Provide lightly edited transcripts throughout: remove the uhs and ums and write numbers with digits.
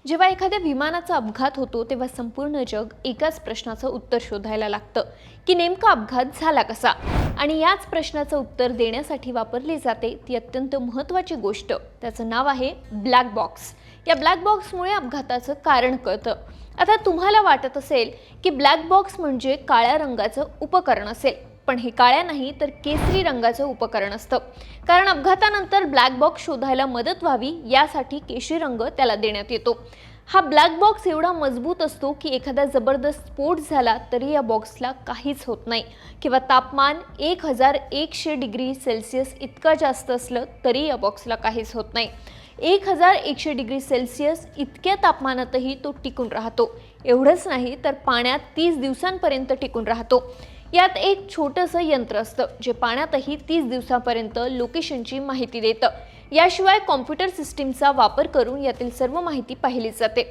जेव्हा एखाद्या विमानाचा अपघात होतो तेव्हा संपूर्ण जग एकाच प्रश्नाचं उत्तर शोधायला लागतं की नेमका अपघात झाला कसा। आणि याच प्रश्नाचं उत्तर देण्यासाठी वापरली जाते ती अत्यंत महत्त्वाची गोष्ट, त्याचं नाव आहे ब्लॅक बॉक्स। या ब्लॅक बॉक्समुळे अपघाताचं कारण कळतं। आता तुम्हाला वाटत असेल की ब्लॅक बॉक्स म्हणजे काळ्या रंगाचं उपकरण असेल, पण हे काळ्या नाही तर केसरी रंगाचं उपकरण असतं, कारण अपघातानंतर ब्लॅक बॉक्स शोधायला मदत व्हावी यासाठी केशरी रंग त्याला देण्यात येतो। हा ब्लॅक बॉक्स एवढा मजबूत असतो की एखादा जबरदस्त स्फोट झाला तरी या बॉक्सला काहीच होत नाही, किंवा तापमान 1100 डिग्री सेल्सिअस इतका जास्त असलं तरी या बॉक्सला काहीच होत नाही। 1100 डिग्री सेल्सिअस इतक्या तापमानातही तो टिकून राहतो। एवढंच नाही तर पाण्यात 30 दिवसांपर्यंत टिकून राहतो। यात एक छोटंसं यंत्र असतं जे पाण्यातही 30 दिवसांपर्यंत लोकेशनची माहिती देतं। याशिवाय कॉम्प्युटर सिस्टीमचा वापर करून यातील सर्व माहिती पाहिली जाते।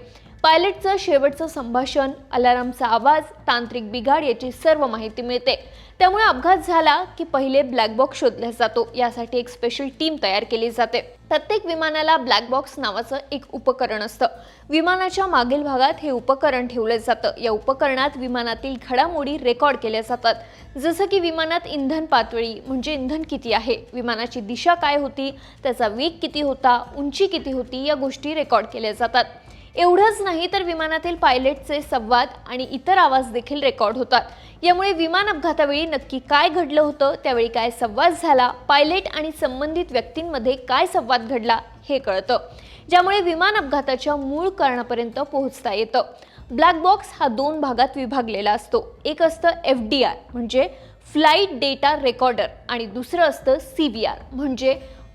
पायलटचं शेवटचं संभाषण, अलार्मचा आवाज, तांत्रिक बिघाड याची सर्व माहिती मिळते। त्यामुळे अपघात झाला की पहिले ब्लॅक बॉक्स शोधला जातो। यासाठी एक स्पेशल टीम तयार केली जाते। प्रत्येक विमानाला ब्लॅक बॉक्स नावाचं एक उपकरण असतं। विमानाच्या मागील भागात हे उपकरण ठेवलं जातं। या उपकरणात विमानातील घडामोडी रेकॉर्ड केल्या जातात, जसं की विमानात इंधन पातळी म्हणजे इंधन किती आहे, विमानाची दिशा काय होती, त्याचा वेग किती होता, उंची किती होती, या गोष्टी रेकॉर्ड केल्या जातात। एवढंच नाही तर विमानातील पायलटचे संवाद आणि इतर आवाज देखील रेकॉर्ड होतात। यामुळे विमान अपघातावेळी नक्की काय घडलं होतं, त्यावेळी काय संवाद झाला, पायलट आणि संबंधित व्यक्तींमध्ये काय संवाद घडला हे कळतं, ज्यामुळे विमान अपघाताच्या मूळ कारणापर्यंत पोहोचता येतं। ब्लॅक बॉक्स हा 2 भागात विभागलेला असतो। एक असतं FDR म्हणजे फ्लाइट डेटा रेकॉर्डर आणि दुसरं असतं CVR म्हणजे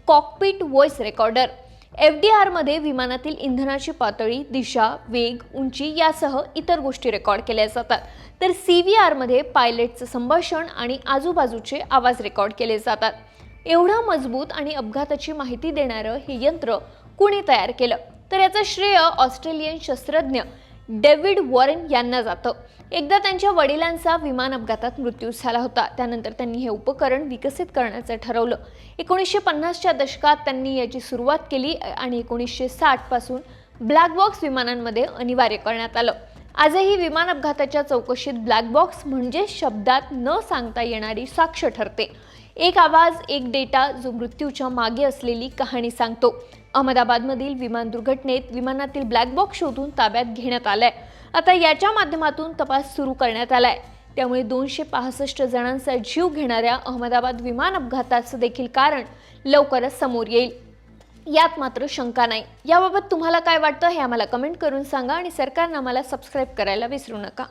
कॉकपिट व्हॉइस रेकॉर्डर। FDR मध्ये विमानातील इंधनाची पातळी, दिशा, वेग, उंची यासह इतर गोष्टी रेकॉर्ड केल्या जातात, तर CVR मध्ये पायलटचं संभाषण आणि आजूबाजूचे आवाज रेकॉर्ड केले जातात। एवढा मजबूत आणि अपघाताची माहिती देणारं हे यंत्र कोणी तयार केलं, तर याचं श्रेय ऑस्ट्रेलियन शास्त्रज्ञ डेव्हिड वॉरेन यांना जातं। एकदा त्यांच्या वडिलांचा विमान अपघातात मृत्यू झाला होता। त्यानंतर त्यांनी हे उपकरण विकसित करण्याचं ठरवलं। 1950च्या दशकात त्यांनी याची सुरुवात केली आणि 1960 पासून ब्लॅक बॉक्स विमानांमध्ये अनिवार्य करण्यात आलं। आजही विमान अपघाताच्या चौकशीत ब्लॅक बॉक्स म्हणजे शब्दात न सांगता येणारी साक्ष ठरते। एक आवाज, एक डेटा जो मृत्यूच्या मागे असलेली कहाणी सांगतो। अहमदाबादमधील विमान दुर्घटनेत विमानातील ब्लॅक बॉक्स शोधून ताब्यात घेण्यात आलाय। आता याच्या माध्यमातून तपास सुरू करण्यात आलाय। त्यामुळे 265 जणांचा जीव घेणाऱ्या अहमदाबाद विमान अपघाताचं देखील कारण लवकरच समोर येईल, यात मात्र शंका नाही। याबाबत तुम्हाला काय वाटतं हे आम्हाला कमेंट करून सांगा आणि सरकारनं आम्हाला सबस्क्राईब करायला विसरू नका।